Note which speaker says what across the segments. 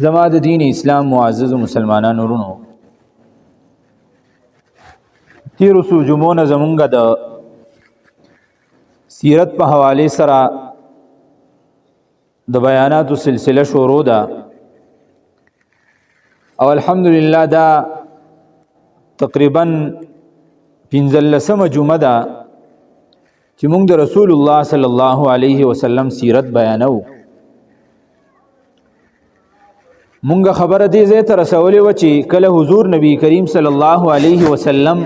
Speaker 1: زما د دین اسلام معزز مسلمانانو ورونو تیرو سو جمعونه زمونږ د سیرت په حواله سره د بیاناتو سلسله شروع ده او الحمدلله دا تقریبا 15مه جمعه ده چې موږ د رسول الله صلی الله علیه وسلم سیرت بیانو. مونږه خبره دې زه تر رسولې و چې کله حضور نبی کریم صلی الله علیه وسلم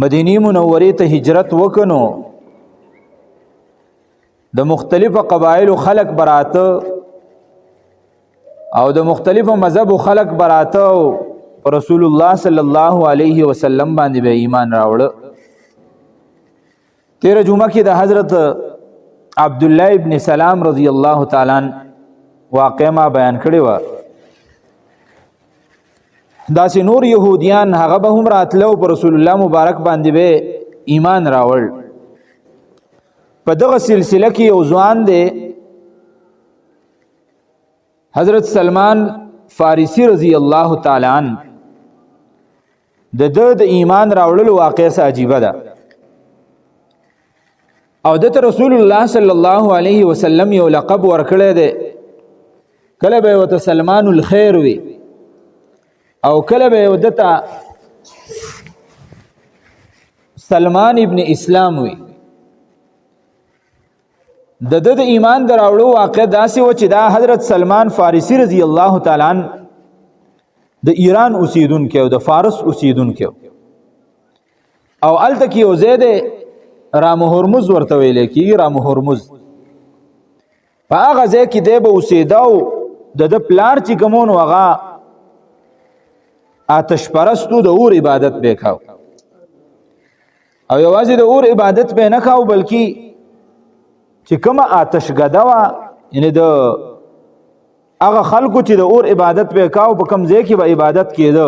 Speaker 1: مدینی منورې ته هجرت وکنو د مختلفو قبایل خلق براته او د مختلفو مذهب خلق براته رسول الله صلی الله علیه وسلم باندې به ایمان راوړ. 13 جمعه کې د حضرت عبد الله ابن سلام رضی الله تعالی عنہ واقع ما بیان کړی و. داسې نور يهوديان هغه به هم راتلو پر رسول الله مبارک باندې به ایمان راوړ. په دغه سلسله کې یو ځوان دی حضرت سلمان فارسی رضی الله تعالی عنہ د ایمان راوړلو واقعه سه عجیبه ده او د رسول الله صلی الله علیه وسلم یو لقب ورکړی دی. کله به وته سلمان الخير وي او کله به ودته سلمان ابن اسلام وي. د ایمان دراوړو واقع داسې و چې دا حضرت سلمان فارسی رضی الله تعالی عنہ د ایران اوسیدونکو او د فارس اوسیدونکو او الته کې یو زید رام هرمز ورته ویل کی رام هرمز په هغه ځای کې دی به اوسیداو د پلار چې کومون وغه آتش پرستو د اور عبادت به کاو او یوازې د اور عبادت به نه کاو بلکې چې کومه آتش غداوا یعنی د هغه خلکو چې د اور عبادت به کاو په کوم ځای کې به عبادت کېده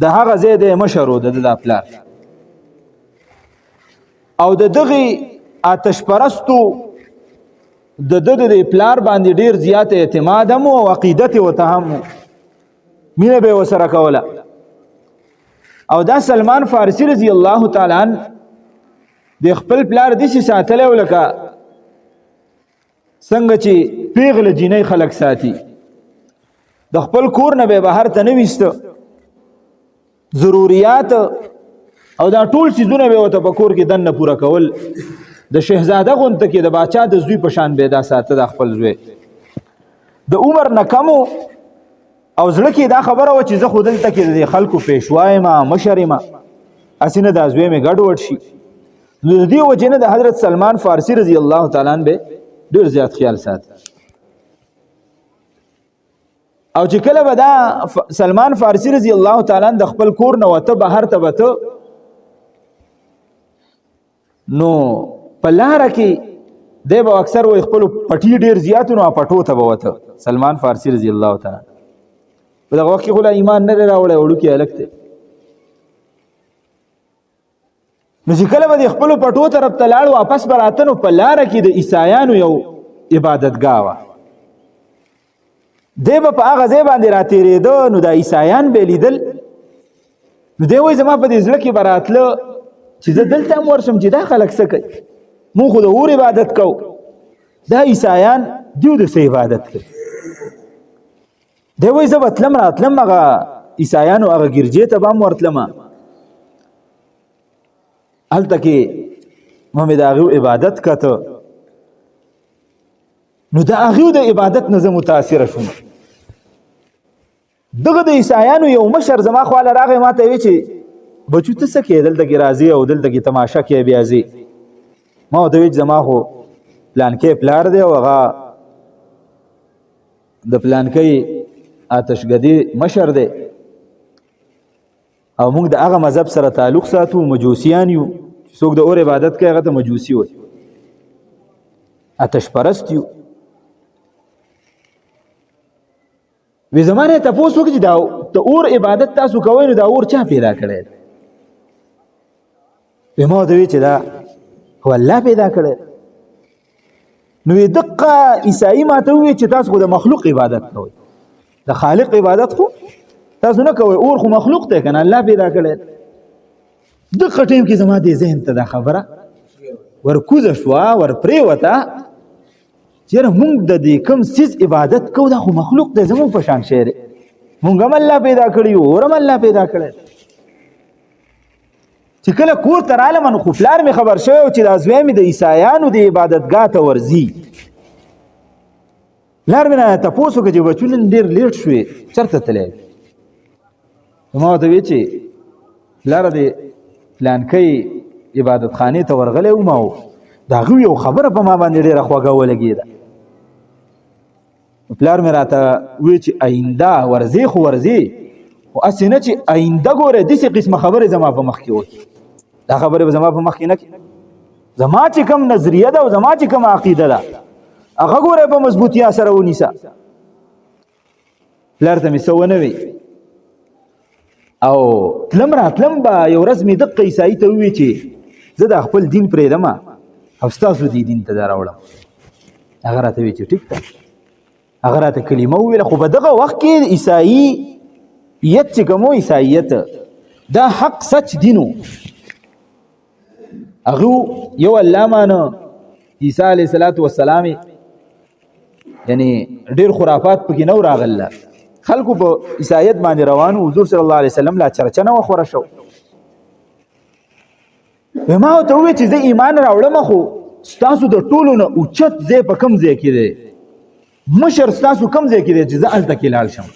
Speaker 1: د هغه ځای د مشرو د پلار او دغه آتش پرستو د پلار باندې ډیر زیات اعتماد هم او عقیدت وته هم مینه به وسره کوله. او دا سلمان فارسی رضی الله تعالی عنہ د خپل پلار د سي ساتلو لکه څنګه چې پیغله جنې خلق ساتي د خپل کور نه به بهر ته نه وست ضرورت او دا ټول سيزونه به وته په کور کې دنه پورا کول د شهزاده غونته کې د باچا د زوی په شان پیدا ساته د خپل زوی د عمر نکمو او زړه کې دا خبره و چې زه خودل ته کې د خلکو پېښوای ما مشر ما اسینه د زوی می ګډ وډ شي نو د دې وجنه د حضرت سلمان فارسی رضی الله تعالی عنہ به ډیر زیات خیال سات او چې کله به دا سلمان فارسی رضی الله تعالی عنہ د خپل کور نه وته بهر ته وته نو پلاره کې دی به اکثر و خپل پټی ډیر زیاتونو پټو ته بوته سلمان فارسی رضی الله تعالی په دغه وخت کې خو ایمان نه راوړی وړو کې الګ ته نو چې کله به خپل پټو طرف ته لاړ واپس براته نو پلاره کې د عیسایانو یو عبادتګاه و دی به په هغه ځای باندې راتېرېده نو د عیسایان به لیدل نو دی وایي زما په دې زړه کې براتله چې زه دلته هم ورشم چې دا خلک څه کوي مونږ خو د اور عبادت کوو دا عیسایان دیو د څه عبادت کوي. دی وایي زه به تلم راتلم هغه عیسایانو هغه ګرجې ته به هم ورتلم هلته کې مې د هغې عبادت کته نو د هغې د عبادت نه زه متاثره شوم. دغه د عیسایانو یو مشر زما خواله راغی ما ته وی چې بچو ته څه کې دلته کې راځي او دلته کې تماشا کې بیا ځي ما ورته وی زما خو پلانکې پلار دی او هغه د پلانکې آتشګدي مشر دی او موږ د هغه مذهب سره تعلق ساتو مجوسیان یو څوک د اور عبادت کوي هغه ته مجوسی وي آتش پرست یو. وی زمانه تاسو کې دا د اور عبادت تاسو کوئ نو دا اور چا پیدا کړی به ما دوی چې دا هو الله پیدا کړی نو دقه عیسائی ماته وی چې تاسو خو د مخلوق عبادت کوئ د خالق عبادت خو تاسو نه کوئ اور خو مخلوق ته کنه الله پیدا کړی دغه ټیم کې زما د ذهن ته دا خبره ورکوزه شوه ورپرېوته چېرې موږ د دې کوم څیز عبادت کوو دا خو مخلوق دی زموږ په شان شی دی موږ هم الله پیدا کړي یو اور هم الله پیدا کړی چې کله کور ته رالم نو خو پلار مې خبر شوی چې دا زوی مې د عیسایانو د عبادتګاه ته ورځي پلار مې نه تپوس وکړه چې بچو نن ډېر لیټ شوې چېرته تللی ما ورته ویې چې پلاره د پلانکۍ عبادتخانې ته ورغلی وم او د هغوی یو خبره په ما باندې ډېره خوږه ولګېده پلار مې راته وی چې آینده ورځې خو ورځې خو هسې نه چې آینده ګوره داسې قسمه خبرې زما په مخ کې وکړي دا خبرې به زما په مخ کې نه کړي زما چې کوم نظریه ده او زما چې کوم عقیده ده هغه ګوره په مضبوطیا سره ونیسه پلار ته مې څه ونه وی او تلم راتلم به یو ورځ مې دقه عیسایي ته ووی چې زه د خپل دین پرېږدم او ستاسو دې دین ته راوړم هغه راته وی چې ټیک ده هغه راته کلمه وویله خو په دغه وخت کې عیساییت چې کوم عیساییت دا حق سچ دینو هغه یو الله مانه عیسی علیه السلام یعنی ډیر خرافات پکې نو راغله خلکو په عیسایت باندې روانو حضور صلی الله علیه وسلم لا چرچنه وخوره شو ما ته وی چې زه ایمان راوړم خو ستاسو د ټولو نه اوچت ځای په کم ځای کې دی مشر ستاسو کم ځای کې دی چې زه هلته کې لاړ شم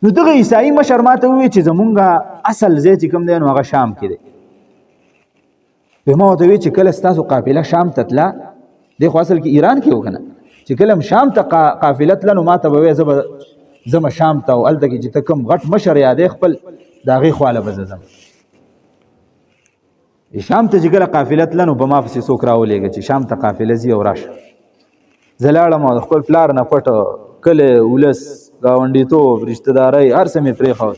Speaker 1: نو دغه عیسایي مشر ما ته وی چې زمونږ اصل ځای چې کوم دی نو هغه شام کې دی ما ورته وی چې کله ستاسو قافله شام ته تله دی خو اصل کې ایران کې و که نه چې کله شام ته قافله تله نو ما ته به وی زه به ځمه شام ته او هلته کې چې ته کوم غټ مشر یادی خپل د هغې خواله به زه ځم شام ته چې کله قافله تله نو په ما پسې څوک راولېږه چې شام ته قافله ځي او راشه زه لاړم او د خپل پلار نه پټه کلی ولس ګاونډیتوب رشتهدارۍ هر څه مې پرېښود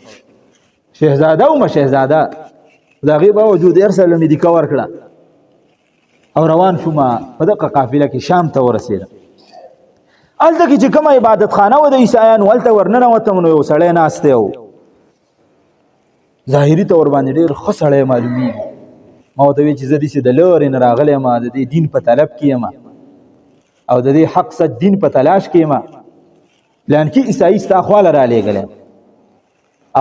Speaker 1: شهزاده ومه شهزاده د هغې باوجود هر څه مې دیکه ورکړه او روان شوم په دغه قافله کې شام ته ورسېدم هلته کې چې کومه عبادتخانه وه د عیسایانو هلته ورننوتم نو یو سړی ناست دی او ظاهري ته ورباندې ډېر ښه سړی معلومېږي ما ورته وی چې زه داسې د لرې نه راغلی یم د دې دین په طلب کې یم او د دې حق سچ دین په تلاش کې یم پلانکي عیسایي ستا خواله رالیږلی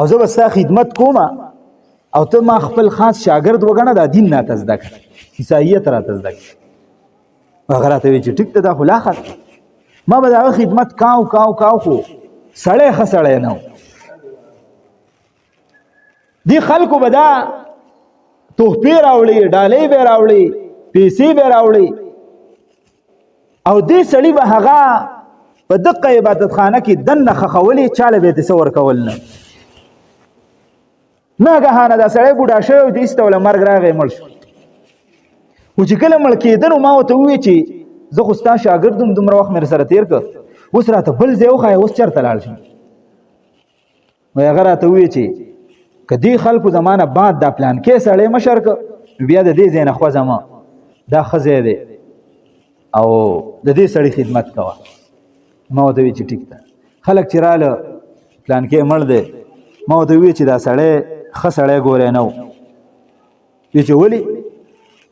Speaker 1: او زه به ستا خدمت کوم او ته ما خپل خاص شاګرد وګڼه دا دین راته زده کړه عیساییت راته زده کړه هغه راته وی چې ټیک ته دا خو لا ښه ما به د هغه خدمت کاو خو سړی ښه سړی نه و دې خلکو به دا تحفې راوړي ډالۍ به راوړي پیسې به راوړي او دې سړي به هغه په دقه عبادتخانه کې دننه خښولې چاله به یې څه ورکول نه ناګهانه دا سړی بوډا شوی او د ایسته وله مرګ راغی مړ شو خو چې کله مړ کېده نو ما ورته وویې چې زه خو ستا شاګرد وم دومره وخت مې سره تېر کړ اوس راته بل ځای وښایه اوس چېرته لاړ شم نو هغه راته وویې چې که دې خلکو زما نه بعد دا پلانکی سړی مشر که نو بیا د دې ځای نه خوځمه دا ښه ځای دی او د دې سړي خدمت کوه ما ورته وی چې ټیک ده خلک چې راله پلانکی مړ دی ما ورته وی چې دا سړی ښه سړی ګوری نه و وی چې ولې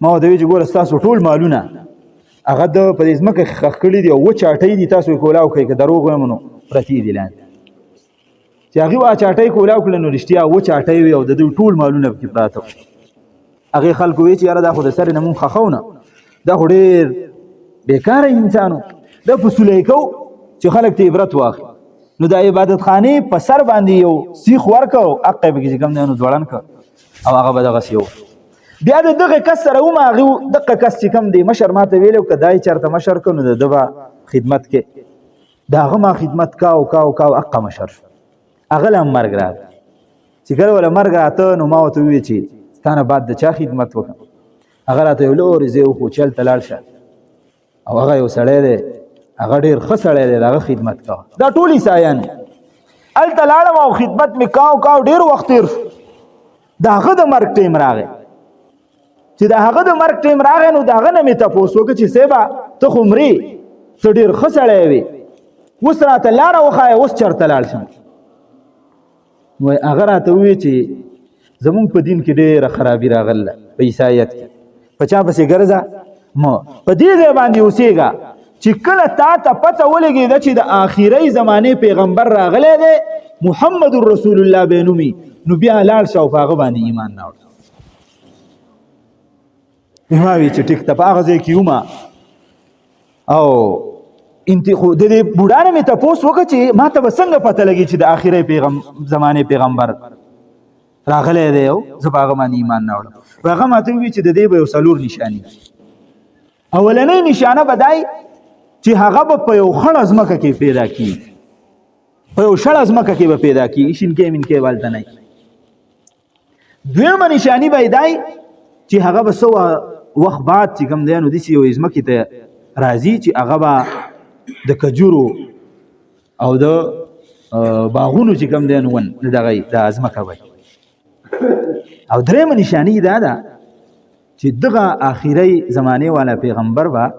Speaker 1: ما ورته وی چې ګوره ستاسو ټول مالونه هغه د په دې ځمکه کې ښخ کړي دي او وچ اټۍ دي تاسو یې کولاو کوئ که دروغ ویم نو پرتې دي لاندې چې هغې واچ اټۍ کولاو کړله نو رښتیا وچ اټۍ وي او د دوی ټول مالونه پکې پراته وو هغې خلکو وی چې یاره دا خو د سرې نه مونږ خښو نه دا خو ډېر بیکاره انسانو دا فصولی کو چې خلک ته عبرت واخلي نو د عبادتخانې په سر باندې یو سیخ ورکه او حق یې پکې چې کوم دی نو ځوړن که او هغه به دغسې یو بیا د دغه کس سره ومه هغې دغه کس چې کوم دی مشر ما ته ویلی که دا یې چېرته مشر که نو د ده به خدمت کې د هغه ما خدمت کاو حقه مشر شو هغه له هم مرګ راغی چې کله وله مرګ راته نو ما ورته وویل چې ستا نه بعد د چا خدمت وکړم هغه راته یو لورې ځای وښو چې هلته لاړ شه او هغه یو سړی دی هغه ډېر ښه سړی دی د هغه خدمت کوه دا ټول عیسایان هلته لاړم او خدمت مې کاو ډېر وخت تېر شو د هغه د مرګ ټیم راغی چې د هغه د مرګ ټیم راغی نو د هغه نه مې تپوس وکړه چې صیبه ته خو مرې ته ډېر ښه سړی وې اوس راته لاره وښایه اوس چېرته لاړ شم وایي هغه راته ووایي چې زمونږ په دین کې ډېره خرابي راغله په عیسایت کې په چا پسې ګرځه مه په دې ځای باندې اوسېږه چې کله تا ته پته ولګېده چې د آخري زمانې پیغمبر راغلی دی محمد رسول الله به نومي نو بیا لاړ شه او په هغه باندې ایمان راوړه ما وی چې ټیک ته په هغه ځای کې ومه او خو د دې بوډا نه مې تپوس وکړه چې ما ته به څنګه پته لګي چې د آخري زمانې پیغمبر راغلی دی او زه په هغه باندې ایمان نه وړم هغه ماته ووایي چې د دې به یو څلور نشانې اولنۍ نشانه به دای چې هغه به په یو خړه ځمکه کې پیدا کېږي په یو شړه ځمکه کې به پیدا کېږي شینکۍ منکۍ والته نه دویمه نشاني به دای چې هغه به څه وخت بعد چې کوم دی نو داسې یو ځمکې ته راځي چې هغه به د کجورو او د باغونو چې کوم دی نو ون دغه دا ځمکه وي او درېمه نشاني دا ده چې دغه آخري زمانې والا پیغمبر به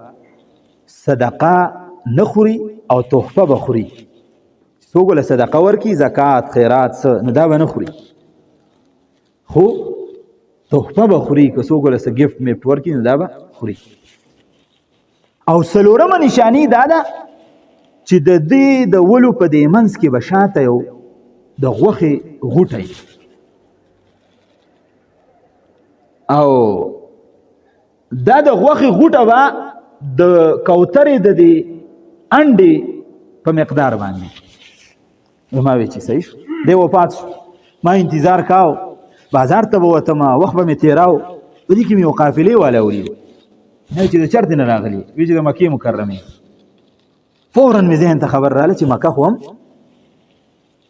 Speaker 1: صدقه نه خوري او تحفه به خوري څوک له صدقه ورکړي زکات خیرات څه نو دا به نه خوري خو تحفه به خوري که څوک له څه ګفټ میفټ ورکړي نو دا به خوري او څلورمه نشاني دا ده چې د دې د ولو په دې منځ کې به شاته یو د غوښې غوټی او دا د غوښې غوټه به د کوترې د دې انډې په مقدار باندې ما وی چې صحیح شو دی وفات شو ما انتظار کاو بازار ته به وتم وخت به مې تېراو په دې کې مې یو قافلې والا ولید نه چې د چرته نه راغلي وی چې د مکې مکرمې فورا مې ذهن ته خبر راغله چې مکه خو هم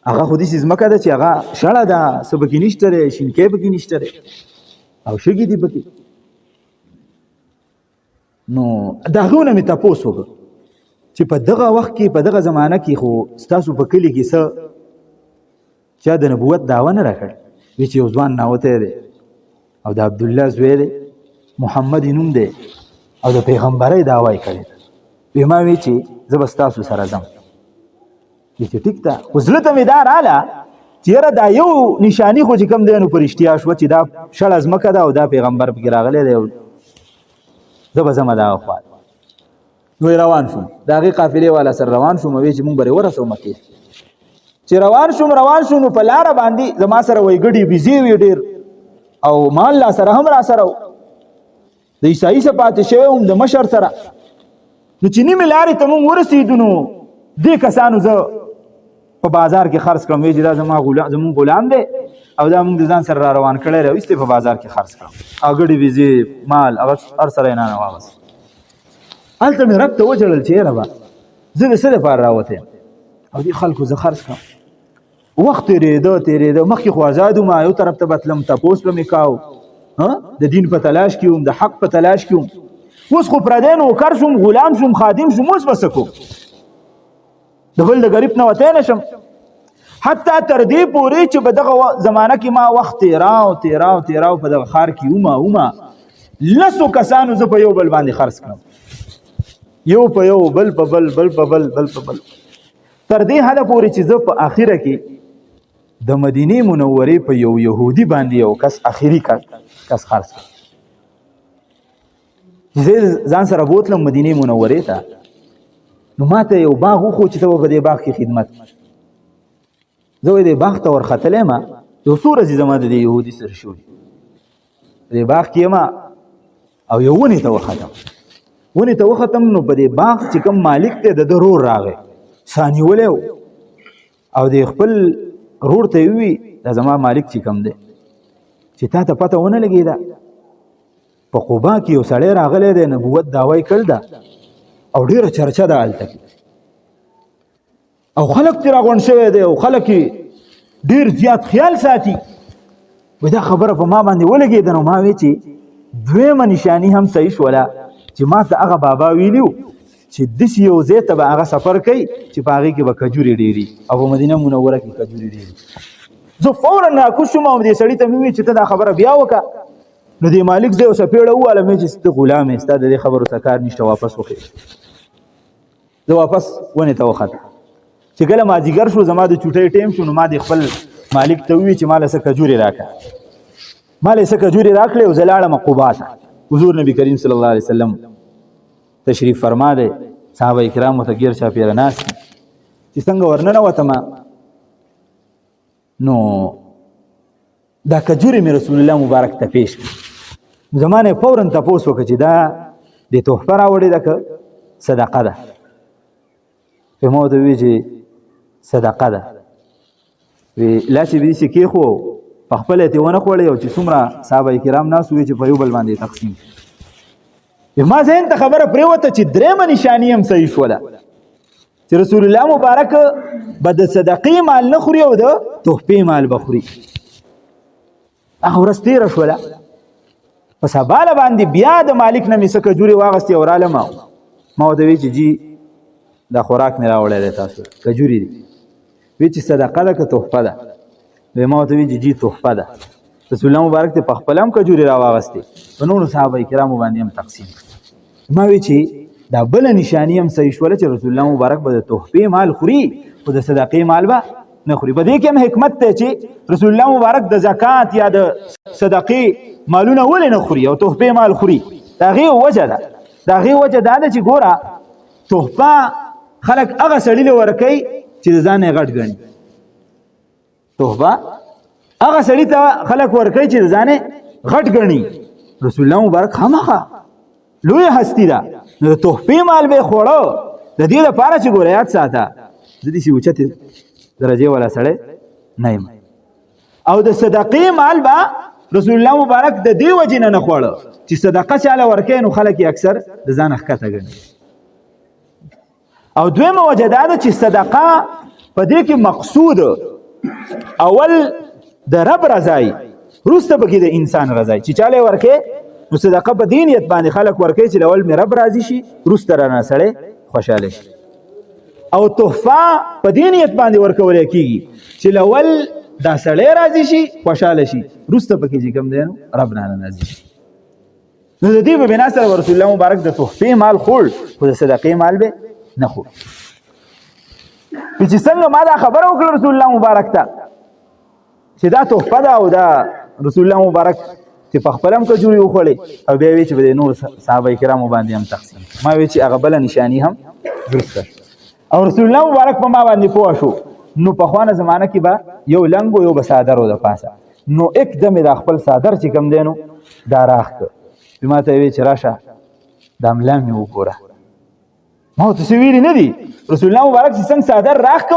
Speaker 1: هغه خو داسې ځمکه ده چې هغه شړه ده څه پکې نشته دی شینکۍ پکې نشته دی او شګې دي پکې نو د هغو نه مې تپوس وکړ چې په دغه وخت کې په دغه زمانه کې خو ستاسو په کلي کې څه چا د نبوت دعوه نه راکړ وی چې یو ځوان ناوتی دی او د عبدالله زوی دی محمد نوم دی او د پیغمبرۍ دعوه یې کړې ده وی ما وی چې زه به ستاسو سره ځم چې ټیک ده خو زړه ته مې دا راله چې یاره دا یو نشاني خو چې کوم دی نو په رښتیا شوه چې دا شړه ځمکه ده او دا پیغمبر پکې راغلی دی زه به ځمه دغه خوا نو روان شوم د هغې قافلې والا سره روان شوم وی چې مونږ به ورسو مکې چې روان شوم نو په لاره باندې زما سره وایي ګډې بیزې وي ډېر او مال لا سره هم را سره د عیسایي څه پاتې شوی وم د مشر سره نو چې نیمې لارې ته مونږ ورسېدو نو دې کسانو زه په بازار کې خرڅ کړم وی چې دا زمونږ غلام دی او دا مونږ د ځان سره را روان کړی راویستی په بازار کې خرڅ کړم او ګډې بیزې مال هغه هر سره یې نه واغست هلته مې رب ته وجړل چې یاره به زه د څه دپاره راوتی یم او دې خلکو زه خرڅ کړم وخت تېرېده مخکې خو ازاد وم یو طرف ته به تلم تپوس به مې کاو د دین په تلاش کې وم د حق په تلاش کې وم اوس خو پردی نوکر شوم غلام شوم خادم شوم اوس به څه کوم د بل د غریب نه وتی نه شم حتی تر دې پورې چې په دغه زمانه کې ما وخت تېراو په دغه ښار کې ومه لسو کسانو زه په یو بل باندې خرڅ کړم یو په یو بل په بل تر دې حده پورې چې زه په آخره کې د مدینې منورې په یو یهودي باندې یو کس آخري کس خرڅ کړ چې زه ځان سره بوتلم مدینې منورې ته نو ما ته یو باغ وښو چې ته به په دې باغ کې خدمت زه وایي دې باغ ته ورختلی یم یو څو ورځې زما د دې یهودي سره شوي په دې باغ کې یم او یو ونې ته وختم نو په دې باغ چې کوم مالک دی د ده رور راغی سانیولی و او د خپل رور ته یې ووي دا زما مالک چې کوم دی چې تا ته پته ونه لګېده په قبا کې یو سړی راغلی دی نبوت دعوه یې کړ ده او ډېره چرچه ده هلته او خلک ترې راغونډ شوی دی او خلک یې ډېر زیات خیال ساتي وایي دا خبره په ما باندې ولګېده نو ما وی چې دویمه نشاني هم صحیح شوله چې ما ته هغه بابا ویلي چې داسې یو ځای ته به هغه سفر کوي چې په هغې کې به کجورې ډېري او په مدینه منوره کې کجورې ډېري زه فورا ناکوس شوم او دې سړي ته مې وویل چې ته دا خبره بیا وکړه نو دې مالک زه اوسه پیړه وواله مې چې ته غلام یې ستا د دې خبرو څه کار نشته واپس وخېږه زه واپس ونې ته وخته چې کله مازدیګر شو زما د چوټۍ ټیم شو نو ما د خپل مالک ته وویل چې ماله څه کجورې راکړه ماله څه کجورې راکړې او زه لاړم قبا ته حضور نبی کریم صلی الله علیه وسلم تشریف فرما دی صحابه کرامو ته ګیر چاپېره ناست چې څنګه ورننوتم نو دا کجورې مې رسول الله مبارک ته پیش کړې زما نه فورا تپوس وکړه چې دا د تحفه راوړې ده که صدقه ده ما ورته وویل چې صدقه ده وی لاس یې داسې کېښو په خپله یې ونه خوړې او چې څومره صحابه کرام ناست وي چې په یو بل باندې تقسیم ما ذهن ته خبره پرېوته چې درېیمه نشاني هم صحیح شوله چې رسول الله مبارک به د صدقې مال نه خوري او د تحفې مال به خوري هغه ورځ تېره شوله په سباله باندې بیا د مالک نه مې څه کجورې واغستې او رالم ما ورته وی چې جي دا خوراک مې راوړی دی تاسو کجورې دي وی چې صدقه ده که تحفه ده وی ما ورته وی چې جي تحفه ده رسول الله مبارک ته په خپله هم کجورې راواغستې په نورو صحابه کرامو باندې هم تقسیم ما وی چې دا بله نشاني هم صحیح شوله چې رسول الله مبارک به د تحفې مال خوري خو د صدقې مال به نه خوري په دې کې هم حکمت دی چې رسول الله مبارک د زکات یا د صدقې مالونه ولې نه خوري او تحفې مال خوري د هغې وجه ده د هغې وجه دا ده چې ګوره تحفه خلک هغه سړي له ورکوي چې د ځان یې غټ ګڼي تحفه هغه سړي ته خلک ورکوي چې د ځان یې غټ ګڼي رسول الله مبارک خامخا لوی هستی ده نو د تحفې مال به یې خوړه د دې لپاره چې ګوره یاد ساته زه داسې اوچتې درجې والا سړی نه یم او د صدقې مال به رسول الله مبارک د دې وجې نه خوړه چې صدقه چاله ورکوي نو خلک یې اکثر د ځانه ښکته ګڼي او دویمه وجه دا ده چې صدقه په دې کې مقصود اول د رب رضای وروسته پکې د انسان رضای چې چاله ورکوي نو صدقه په دې نیت باندې خلک ورکوي چې اول مې رب راضي شي وروسته رانه سړی خوشحاله شي او تحفه په دې نیت باندې ورکولی کېږي چې اول دا سړی راضي شي خوشحاله شي وروسته پکې چې کوم دی نو رب نه راضي شي نو د دې په بنا سره رسول الله مبارک د تحفې مال خور خو د صدقې مال به نه خور چې څنګه ما دا خبره وکړه رسول الله مبارک ته چې دا تحفه ده او دا رسول الله مبارک چې په خپل هم کجورې وخوړې او بیا وی چې به د نور صحابه کرامو باندې هم تقسیم ما وی چې هغه بله نشاني هم درسته او رسول الله مبارک په ما باندې پوه شو نو په خوانه زمانه کې به یو لنګ او یو به څادر و د پاسه نو एकदम د خپل څادر چې کوم دی نو دا راښکه ما ته وی چې راشه دا ملا مې وګوره ما ورته څه ویلي نه دي رسول الله مبارک چې څنګه څادر راښکه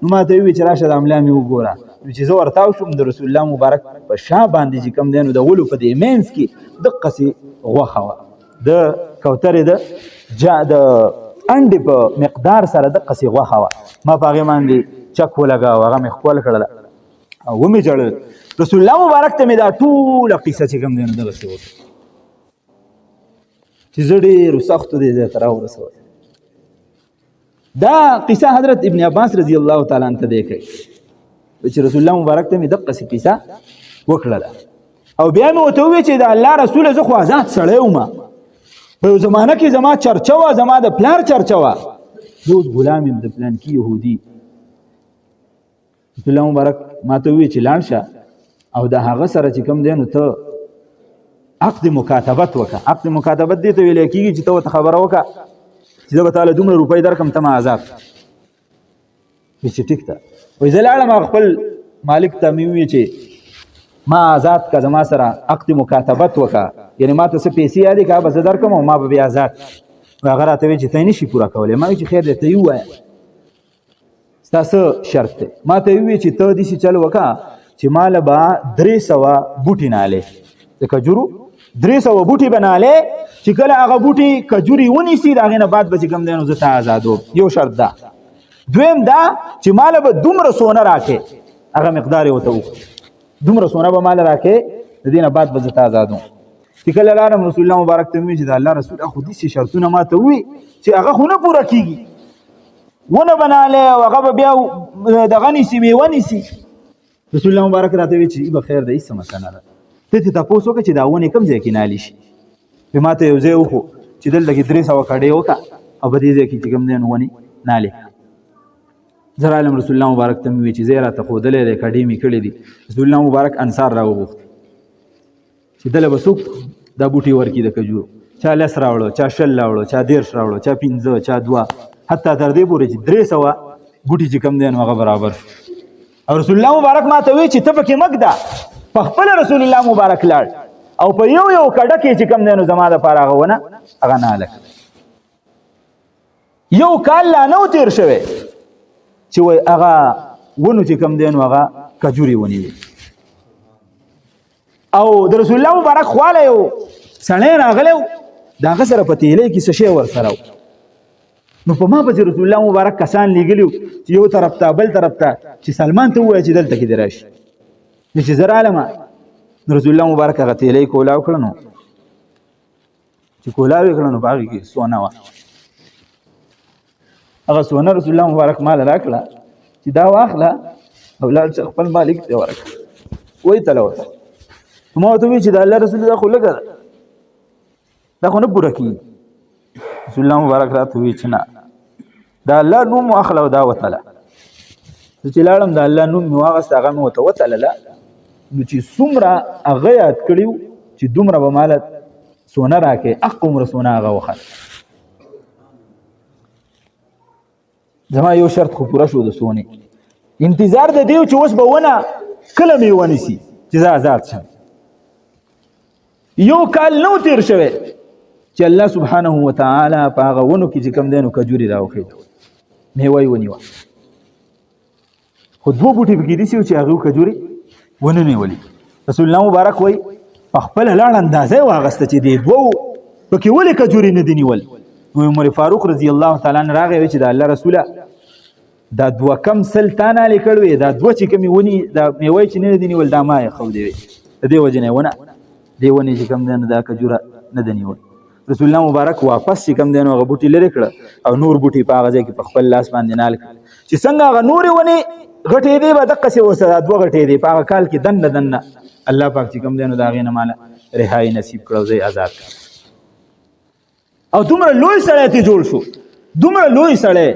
Speaker 1: نو ما ته وی چې راشه دا ملا مې وګوره چې زه ورتاو شوم د رسول الله مبارک په شا باندې چې کوم دی نو د ولو په دې مینځ کې دقسې غوښه وه د کوترې د انډې په مقدار سره دقسې غوښه وه ما په هغې باندې چک ولګاوه هغه مې ښکل کړله او ومې ژړل رسول الله مبارک ته مې دا ټوله قصه چې کوم دی نو دغسې وکړه چې زه ډېرو سختو دې ځای ته راورسول دا قصه حضرت ابن عباس رضی الله تعالی عنه ته دی کوي چې رسول الله مبارک ته مې دقسې قصه وکړله او بیا مې ورته وویل چې د الله رسوله زه خو آزاد سړی وم په یو زمانه کې زما چرچه وه زما د پلار چرچه وه زه اوس غلام یم د پلانکي یهودي رسول الله مبارک ما ته وویل چې لاړ شه او د هغه سره چې کوم دی نو ته عقد مکاتبت وکړه عقد مکاتبت دې ته ویلی کېږي چې ته ورته خبره وکړه چې زه به تاله دومره روپۍ درکړم ته ما آزاد وایي چې ټیک ده وایي زه لاړم خپل مالک ته مې وویل چې ما آزاد که زما سره عقد مکاتبت وکړه یعنې ما ته څه پیسې یادې که به زه درکړم او ما به بیا آزاد هغه راته وایي چې ته یې نشي پوره کولی ما وایي چې خیر دی ته یې ووایه ستا څه شرط دی ما ته یې وویل چې ته داسې چل وکړه چې ماله به 300 بوټي نالې د کجورو 300 بوټي به نالې چې کله هغه بوټي کجوري ونیسي د هغې نه بعد به چې کوم دی نو زه ته آزادوم یو شرط ده دویم دا چې ماله به دومره سونه راکې هغه مقدار یې ورته وکړو دومره سونه به ماله راکې د دې نه بعد به زه ته آزادوم چې کله لاړم رسول الله مبارک ته مې وویل چې د الله رسول خو داسې شرطونه ما ته ووي چې هغه خو نه پوره کېږي ونه به نالې او هغه به بیا دغه نیسي میوه نیسي رسول الله مبارک راته وویل چې به خیر ده هېڅ مسله نه ده ته تاسو وکړه چې دا ونې کوم ځای کې نالي شي په ماته یو ځای وخو چې دلته کې 300 کډې وکړه او په دې ځای کې چې کوم ځای ونې نالي زرا عالم رسول الله مبارک ته وی چې زیرا ته خودلې د کډې می کړې دي رسول الله مبارک انصار راوغوښت چې دله بسوک دا بوټي ورکی د کجورو چا لس راوړو چا شل راوړو چا 10 راوړو چا 15 چا 2 حتی تر دې پورې چې 300 بوټي چې کم دي نو هغه برابر او رسول الله مبارک ما ته وی چې ته پکې مګدا په خپل رسول الله مبارک لاړ او په یو یو کډه کې چې کم دي نو زما د پاره غونه هغه نه الک یو کال لا نو تیر شوه چې وای هغه ونو چې کم دي نو هغه کجوري ونی وي او د رسول الله مبارک خواله یو سړی راغلو دا غسر په تیلې کې څه شی ور سره نو په ما په رسول الله مبارک کسان لګلیو چې یو طرف ته بل طرف ته چې سلمان ته وایي چې دلته کې دراشي چې زرا علما رسول الله مبارک هغه تیلې کولاو کړنو چې کولاو کړنو باغ کې سونا وا هغه سونا رسول الله مبارک مال راکړه چې دا واخله اولاد خپل مالک ته ورکړه وای تلوت ما ته وی چې د الله رسول الله خو لګا دا خو نه پوره کی رسول الله مبارک راته وی چې نه دا الله نوم اخلا او دا وتعالى چې لاړم دا الله نوم نو هغه ستغه مو ته وتعالى لا نو چې څومره هغه یاد کړیو چې دومره به مال سونه راکې اقوم رسونه هغه وخت زما یو شرط خو پوره شو د سونه انتظار د دیو چې اوس به ونه کله می ونیسي چې زه آزاد شم یو کال نو تیر شوه چې الله سبحانه و تعالی په هغه ونو کې چې کم دینو کجوري راوخید میوه ونیوه خو دوه بوټي پکې دي چې هغه کجوري ونه نیولې رسول الله مبارک وای خپل لاړ اندازې واغسته چې دی دوه پکې ولې کجوري نه دی نیول نو عمر فاروق رضی الله تعالی عنہ راغی چې د الله رسوله دا دوه کم سلطان علی کړوي دا دوه چې کمی ونی دا میوه چې نه دی نیول دا ما خو دی دې وجنه ونه دی ونی چې کم دنه دا کجوره نه دی نیول رسول الله مبارک واپس چې کم دنه غ بوټي لري کړ او نور بوټي په هغه ځای کې په خپل لاس باندې نال چې څنګه غ نور ونی غټې دی به دقه څه وسره دوه غټې دی په هغه کال کې دنه الله پاک چې کم دنه دا غینه مال رهایی نصیب کړو زي آزاد او دومره لوی سړی ته جوړ شو دومره لوی سړی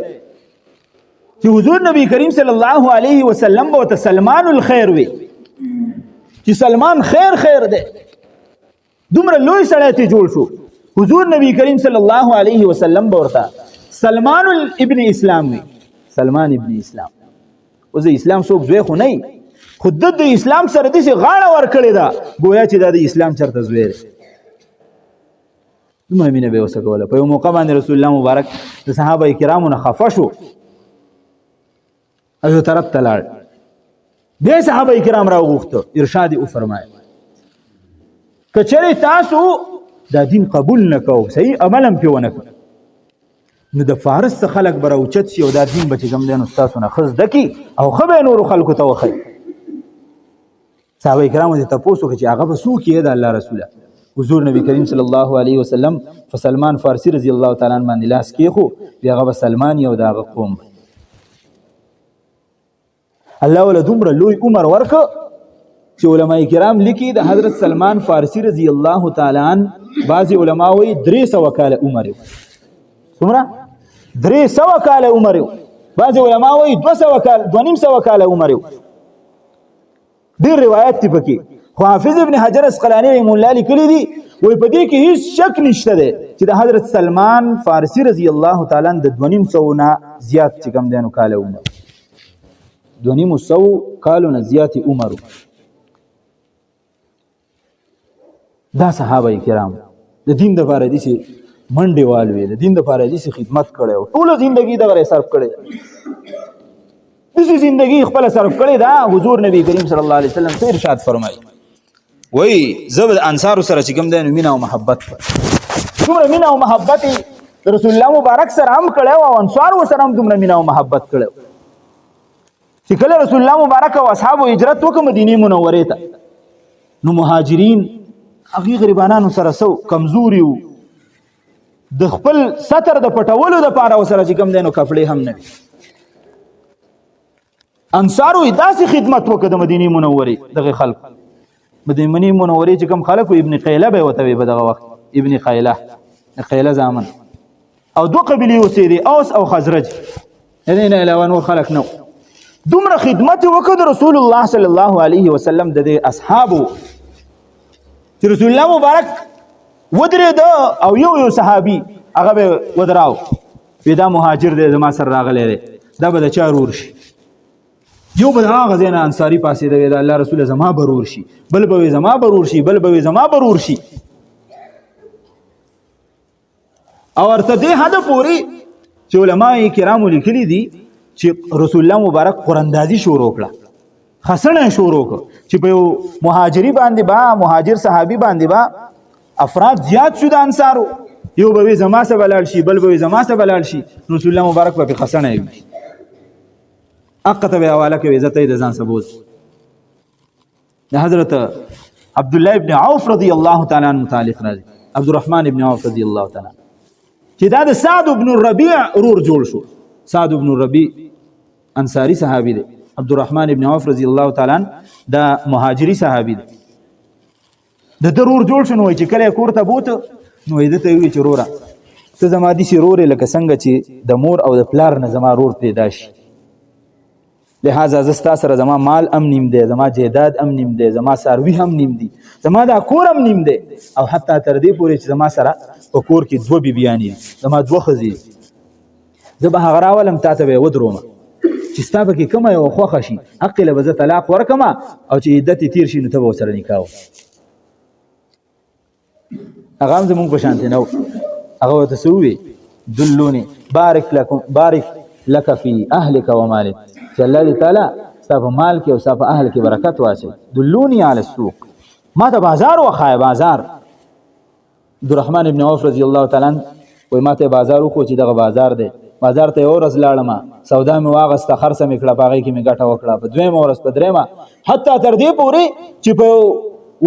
Speaker 1: چې حضور نبی کریم صلی الله علیه وسلم به سلمان الخير وي چې سلمان خیر دی دومره لوی سړی ته جوړ شو حضور نبی کریم صلی الله علیه وسلم ورته سلمان ابن اسلام وي سلمان ابن اسلام او زه اسلام څوک زوی خو نه خود د اسلام سره دې غاړه ور کړی دا گویا چې د اسلام چرته زوی دی دومره مینه به وسکوله په یو موقع باندې رسول الله مبارک د صحابه کرامو نه خفه شو ایو طرف ته لاړ دې صحابه کرام راوغوښته ارشاد او فرمایي کچره تاسو دا دین قبول نکاو صحیح عملم په ونه نو د فارس څخه خلک براوچت شي او دا دین به کوم دین استادو نه خز دکی او خبر نور خلکو ته وخی صحابه کرام دې تاسو کې هغه بسو کې د الله رسول حضور نبی کریم صلی الله علیه وسلم فسلمان فارسی رضی الله تعالی عنہ باندې لاس کې خو هغه سلمان یو دغه قوم الله ول دومره لوی عمر ورک چې علماء کرام لیکي د حضرت سلمان فارسی رضی الله تعالی عنہ بعضی علما وی 300 کال عمر یو څومره 300 کال عمر یو بعضی علما وی 200 کال 200 کال عمر یو ډیر روایت دی پکې خو حافظ ابن حجر اسقلانی رحمه الله لیکلی دی وی په دې کې هیڅ شک نشته دی چې د حضرت سلمان فارسی رضی الله تعالی عنہ د 200 نه زیات چې کم دینو کال عمر 200 کالونه زیات عمر دا صحابه کرام د دین د لپاره دي چې منډه والوي د دین د لپاره دي چې خدمت کړي او ټول ژوندۍ د ور صرف کړي د ژوندۍ خپل صرف کړي دا حضور نبی کریم صلی الله علیه وسلم ته ارشاد فرمایي وای زبد انصار سره چې کوم د مینا او محبت څومره مینا او محبت رسول الله مبارک سره هم کړي او انصار سره هم دومره مینا او محبت کړي چې کله رسول الله مبارک او اصحاب هجرت وکړه مدینه منوره ته نو مهاجرین هغه غریبانو سره سو کمزوري د خپل ستر د پټولو د پاره سره چې کم دینو کپړې هم نه انصارو داسې خدمت وکړه د مدینه منوره دغه خلک مدینه منورې چې کوم خلک ابن قیله به وته په دغه وخت ابن قیله زامن او دو قبیلې اوسېدې اوس او خزرج نه علاوه نور خلک نو دومره خدمت وکړ رسول الله صلی الله علیه وسلم د اصحابو چې رسول الله مبارک ودرېد او یو صحابي هغه به ودراو دا مهاجر دی زما سره راغلی دی دا به د چا رور شي یو به د هغه ځای نه انصاري پاڅېده د الله رسول زما به رور شي بل به زما به رور شي بل به زما به رور شي او ورته دې حد پورې چې علما کرامو لیکلي دي چې رسول الله مبارک قراندازي شروع کړه خسنه شروع کړه چې په یو مهاجري باندې با مهاجر صحابي باندې با افراد زیات شو د انصارو یو به زما سره بلال شي بل به زما سره بلال شي رسول الله مبارک په خسنه وي اقته به حواله کوي عزت د ځان سبوت د حضرت عبد الله ابن عوف رضی الله تعالی عنہ متعلق راځي عبد الرحمن ابن عوف رضی الله تعالی چې دا د سعد ابن الربيع رور جوړ شو سعد ابن الربيع انصاری صحابي دی عبد الرحمن ابن عوف رضی الله تعالی عنہ دا مهاجری صحابي دی د ضرور جوړ شنو چې کله کور ته بوت نو دې ته وی چروره ته زما دي سرور لکه څنګه چې د مور او د پلار نه زما رور پیدا شي لہذا زستا سره زما مال ام نیم دی زما جیداد ام نیم دی زما ساروی هم نیم دی زما دا کور هم نیم دی او حتی تر دې پورې چې زما سره په کور کې دوه بیبیانې زما دوه ښځې زه به هغه راولم تا ته به ودروم چې ستا پکې کومه یوه خوښه شي حق له به زه طلاق ورکمه او چې عدت یې تیر شي نو ته به ورسره نکاح هغه هم زمونږ په شانتې نه و هغه ورته څه ووي دلوني بارک لک فی اهلک و مالک چې الله دې تعالی ستا په مال کې او ستا په اهل کې برکت واچوي دلوني علی السوق ما ته بازار وښایه بازار عبدالرحمن ابن عوف رضی الله تعالی عنہ وایي ما ته بازار وښو چې دغه بازار دی بازار ته یو ورځ لاړم سودا مې واغسته خرڅه مې کړه په هغې کې مې ګټه وکړه په دویمه ورځ په درېیمه حتی تر دې پورې چې په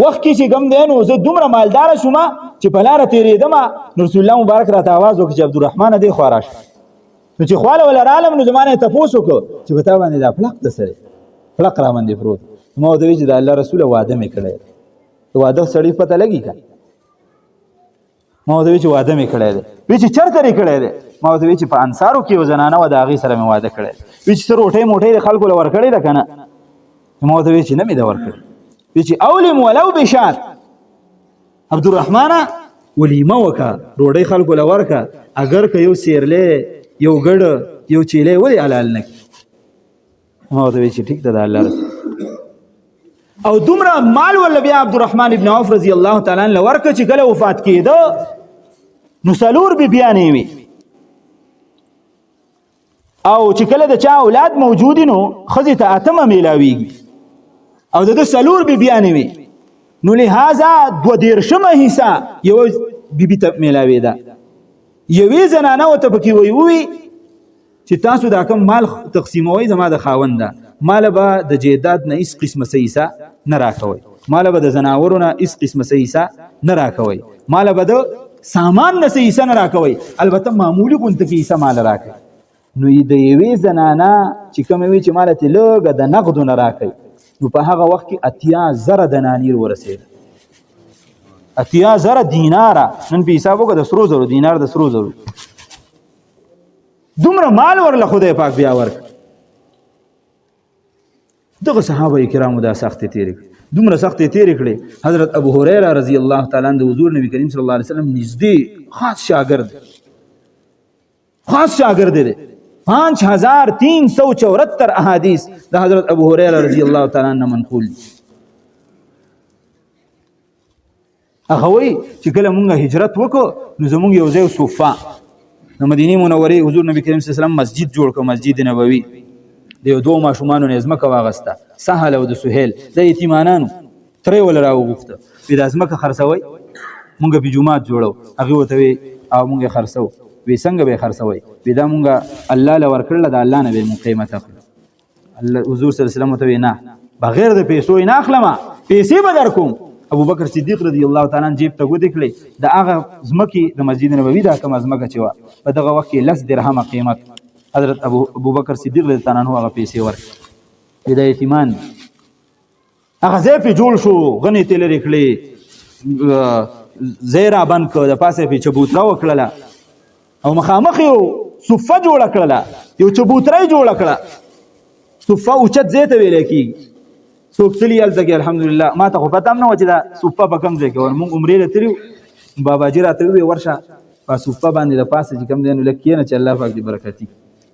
Speaker 1: وخت کې چې کم دی نو زه دومره مالداره شوم چې په لاره تېرېدم نو رسول الله مبارک راته آواز وکړي چې عبدالرحمنه دې خوا راشه نو چې خواله ولا رالم نو زما نه یې تپوس وکړو چې په تا باندې دا پلق د سره پلق را باندې پروت ما ورته وویل چې د الله رسوله واده مې کړی دی د واده سړي پته لګي که ما ورته وویل چې واده مې کړی دی وایي چې چېرته یې کړی دی ما ورته وویل چې په انصارو کې یو زنانه وه د هغې سره مې واده کړی دی وایي چې څه روټۍ موټۍ د خلکو له ورکړې ده که نه ما ورته وویل چې نه مې ده ورکړې وایي چې اولم ولو بشات عبدالرحمنه ولیمه وکړه ډوډۍ خلکو له ورکړه اگر که یو سیرلی یو ګډه یو چیلی ولې حلال نه کړي ما ورته وایي چې ټیک ده د الله رسول او دومره مال ولا بیا عبدالرحمن ابن عوف رضی الله تعالی عنہ ورکړه چې کله وفات کېده نو څلور بیبیانې وي او چې کله د چا اولاد موجود نو ښځې ته اتمه میلاویږي او د ده څلور بیبیانې وي نو لهذا دوه دېرشمه حصه یوه بیبي ته میلاوېده یوې زنانه ورته پکې ووي چې تاسو دا کوم مال تقسیموئ زما د خاوند ده ماله به د جیداد نه هېڅ قسمه څه حصه نه راکوئ ماله به د زناورو نه هېڅ قسمه څه حصه نه راکوئ ماله به د سامان نه څه حصه نه راکوئ البته معمولي غونته کې حصه ماله راکوئ نو د یوې زنانه چې کومه وي چې ماله ترې لږه د نقدو نه راکوئ نو په هغه وخت کې 80,000 دنانیر ورسېده 80,000 دیناره نن په حساب وکړه د سرو زرو دینار د سرو زرو دومره مال ورله خدای پاک بیا ورکړ دغه صحابه کرامو دا سختې تېرې کړې دومره سختې تېرې کړې حضرت ابو هریره رضی الله تعالی عنہ د حضور نبی کریم صلی الله علیه وسلم نږدې خاص شاګرد دی 5374 احادیث د حضرت ابو هریره رضی الله تعالی عنہ منقول دي هغه وایي چې کله مونږ هجرت وکړو نو زمونږ یو ځای صوفا د مدینې منورې حضور نبی کریم صلی الله علیه وسلم مسجد جوړ کړ مسجد نبوي د یو دوه ماشومانو نه ځمکه واغسته سهل او د سهیل د یتیمانانو ترې ول راوغوښته وی د ځمکه خرڅوئ مونږ په جومات جوړو هغې ورته وی او مونږ یې خرڅو وی څنګه به یې خرڅوئ وی دا مونږ الله له ورکړله د الله نه به مونږ قیمت اخلو حضور صلی الله علیه وسلم ورته وی نه بغیر د پیسو یې نه اخلمه پیسې به در کوم ابو بکر صدیق رضی الله تعالی عنہ جیب ته ګوتې کړې د هغه ځمکې د مسجد نبوي دا کومه ځمکه چې وه په دغه وخت کې 10 درهمه قیمت حضرت ابو بکر صدیق رضی الله عنه هغه پیسې ورکړې د یتیمان هغه ځای پې جوړ شو، غنې ترې لرې کړې، ځای را بند کړ، د پاسه پې چبوتره وکړله او مخامخ یو صفه جوړه کړله، یو چبوتره یې جوړه کړه. صفه اوچت ځای ته ویلی کېږي. څوک تلي هلته کې الحمدلله. ما ته خو پته هم نه وه چې دا صفه په کوم ځای کې وه. مونږ عمرې له تلي وو، باباجي راته وویې ورشه په صفه باندې د پاسه چې کوم دی نو لږ کښېنه چې الله پاک دې برکتي.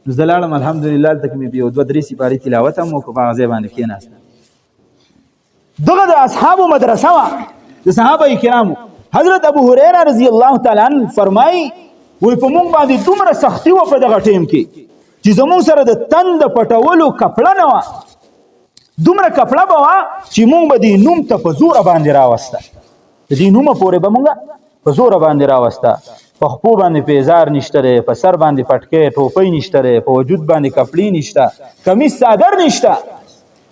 Speaker 1: نو زه لاړم الحمدلله، هلته کې مې یو 2-3 سپارې تلاوت هم وکړو، په هغه ځای باندې کښېناستم. دغه د اصحابو مدرسه وه، د صحابه کرامو. حضرت ابو هریره رضی الله تعالی عنه فرمایي وایي په مونږ باندې دومره سختي وه په دغه ټیم کې چې زمونږ سره د تن د پټولو کپړه نه وه. دومره کپړه به وه چې مونږ به دې نوم ته په زوره باندې راوسته، د دې نومه پورې به مونږ په زوره باندې راوسته. په خپو باندې پیزار نشته دی، په سر باندې پټکی ټوپۍ نشته دی، په وجود باندې کپړې نشته، کمیس څادر نشته.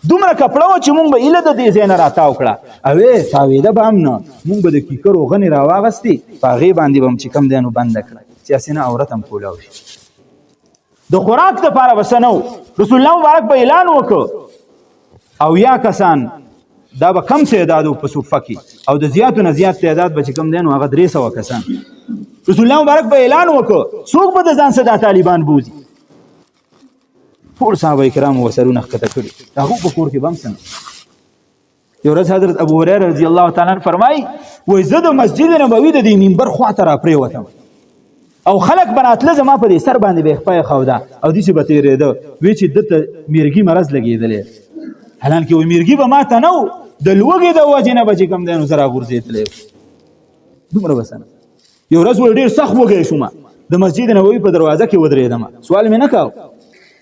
Speaker 1: دومره کپړه وه چې مونږ به ایله د دې ځای نه راتاو کړه، اوې تاوېده به هم نه. مونږ به د کیکرو غنې راواغستې، په هغې باندې به هم چې کوم دی نو بنده کړه چې هسې نه عورت هم کولاو شي. د خوراک دپاره به څه نه و. رسول الله مبارک به اعلان وکړ، 80 کسان، دا به کم تعداد په صفه کې، او د زیاتو نه زیات تعداد به چې کوم دی نو هغه 300 کسان. رسول الله مبارک به اعلان وکړ، څوک به د ځان څخه دا طالبان بوځي. ټول صحابه کرام ورسرونه ښکته کړي، د هغو په کور کې به هم څه نه. یو ورځ حضرت ابو هریره رضی الله تعالی عنه فرمایي وایي زه د مسجد نبوي د دې منبر خواته را پرېوتم او خلک به راتله، زما په دې سر باندې به یې خپه ایښوده او داسې به تېرېده. وایي چې ده ته میرګي مرض لګېدلی، حالانکې وایي میرګي به ما ته نه و، د لوږې د وجې نه به چې کوم دی نو زه راغورځېدلی و. دومره به څه نه. یو ورځ وایي ډېر سخت وږی شوم، د مسجد نبوي په دروازه کې ودرېدم، سوال مې نه کاوه.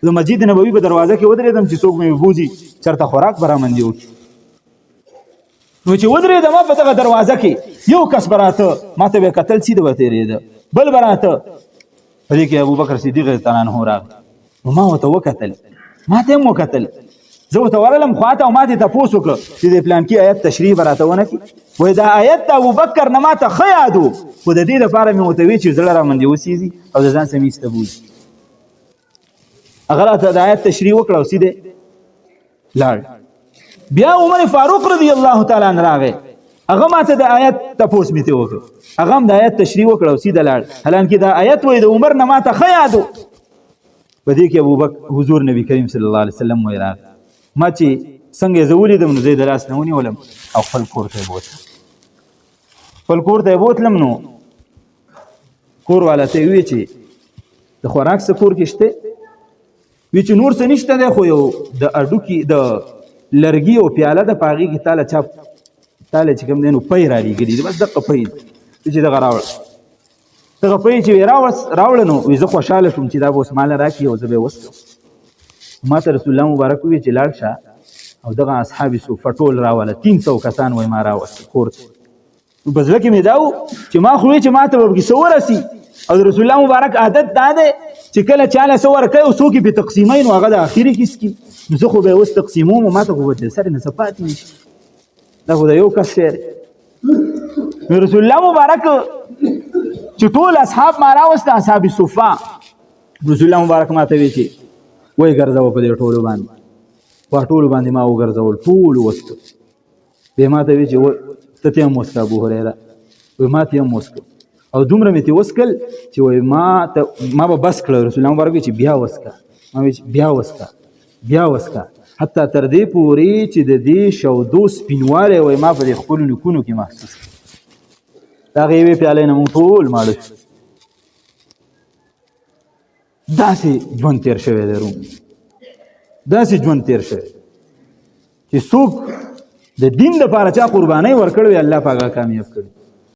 Speaker 1: د مسجد نبوي په دروازه کې ودرېدم چې څوک مې بوځي چېرته خوراک به رامندې وکړي. نو چې ودرېدم په دغه دروازه کې یو کس به راته، ما ته به یې کتل سیده به تېرېده، بل به راته، په دې کې ابوبکر صدیق رضی الله عنه راغی. نو ما ورته وکتل، ما ته هم وکتل، زه ورته ورغلم خواته او ما دې تپوس وکړه چې د پلانکي آیت تشریح به راته ونه کړي. وایي دا آیت د ابوبکر نه ما ته ښه یاد و، خو د دې دپاره مې ورته ویې چې زړه رامندې وسېزي او د ځان څه مې ایسته بوځي. هغه راته د آیت تشریح وکړه او سیده لاړ. بیا عمر فاروق رضی الله تعالی عنه راغی، هغه ماته د آیت تپوس مې ترې وکړ، هغه هم د آیت تشریح وکړه او سیده لاړ. حالانکې دا آیت وایي د عمر نه ماته ښه یاد و. په دې کې ابوبکر حضور نبی کریم صلی الله علیه وسلم وایي راغی، ما چې څنګه یې زه ولیدم نو زه یې د لاس نه ونیولم او خپل کور ته یې بوتلم. خپل کور ته یې بوتلم نو کور والا ته یې وویل چې د خوراک څه کور کې شته؟ وی چې نور څه نشته دی، خو یو د اډوکي د لرګي او پیاله ده، په هغې کې تاله چا تاله چې کوم دی نو پی رالیږلي دي، بس دغه پی چې دغه راوړه. دغه پی چې راوړه نو وی زه خوشحاله شوم چې دا به اوس ماله راکړي او زه به یې وڅښم. ما ته رسول الله مبارک وویل چې لاړ شه او دغه اصحاب صوفه ټول راوله، 300 کسان وایي ما راوسته کور ته. نو په زړه کې مې دا و چې ما خو وایي چې ما ته به پکې څه ورسي، او د رسول الله مبارک عادت دا دی چې کله چاله څه ورکوي او څوک یې پرې تقسیموي نو هغه د اخري کیس کې، نو زه خو به یې اوس تقسیموم، ما ته خو به سر نه څه پاتې نه شي، دا خو د یو کس شی دی. نو رسول الله مبارک چې ټول اصحاب ما راوسته، اصحاب صفه، رسول الله مبارک ما ته وایي چې وایي ګرځوه په دې ټولو باندې، په ټولو باندې ما وګرځول، ټول وسکه. بیا ما ته وایي چې ته ترې هم وسکه ابو هریره، وایي ما ترې هم وسکه، او دومره مې ترې وسکل چې وایي ما به بس کړه. رسول الله مبارک وایي چې بیا وسکه، ما وایي چې بیا وسکه، بیا وسکه، حتی تر دې پورې چې د دې شودو سپینوالی وایي ما په دې خپلو نوکونو کې محسوس کړه. د هغې یوې پیالې نه مونږ ټول ماړه شو. داسې ژوند تیر شوی دی روم، داسې ژوند تیر شوی چې څوک د دین دپاره چا قربانۍ ورکړې وي الله پاک هغه کامیاب کړي.